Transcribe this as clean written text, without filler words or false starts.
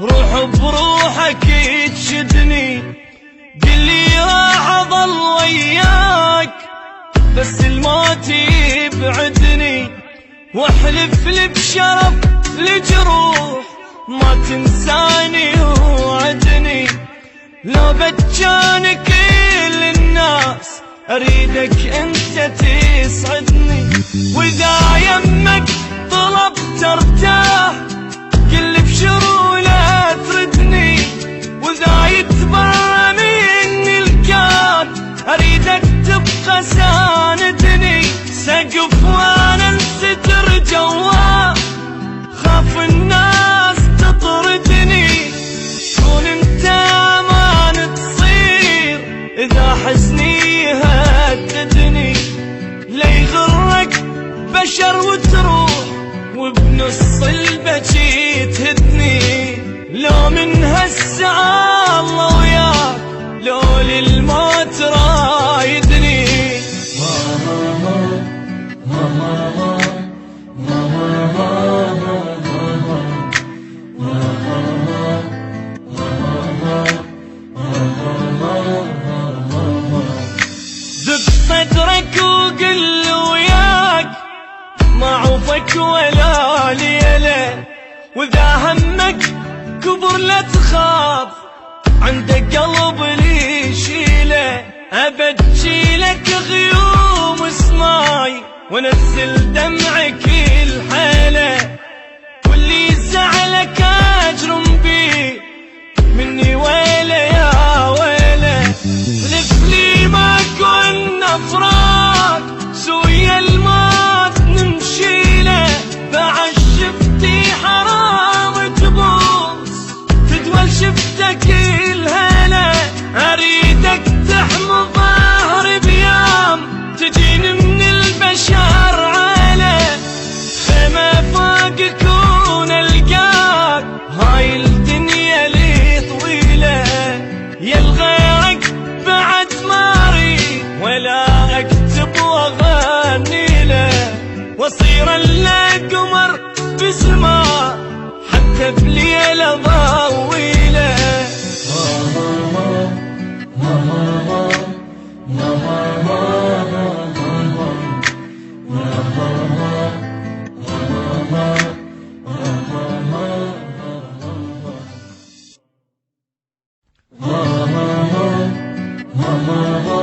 روح بروحك تشدني، قلي راح اظل وياك بس الموت يبعدني، واحلف لي بشرف لجروح ما تنساني وعدني. لو بتجاني كل الناس اريدك انت تسعدني، واذا يمك طلبت ارتاح قل بشرو لا تردني، واذا يتبرى مني الكون اريدك تبقى ساندني. سقف وانا انستر جواه خاف الناس تطردني، كون انت امان تصير اذا حزني يهددني. لا يغرك بشر وتروح وبنص البكي تهدني، لو من هالساعة الله وياك لو للموت رايدني. دق صدرك وقل وياك ما عوفك ولا ليلة، واذا همك كبر لا تخاف عندك قلب لي يشيله. ابجيلك غيوم سماي وانزل دمعك الحيله، واللي زعلك اجرم بيه مني ويله يا ويله. حلف لي ما كنا فراق سويا الموت نمشيله، بعد شفتي حرام تبوس تدول شفتك الهلا. اريدك تحمي ظهري بيام تجيني من البشر عاله، خيمة فوق كون القاك هاي الدنيا لي طويله. يا الغيرك بعد ما اريد ولا اكتب واغني له، واصير الا قمر بسماء حتى بليله ضويله. Mama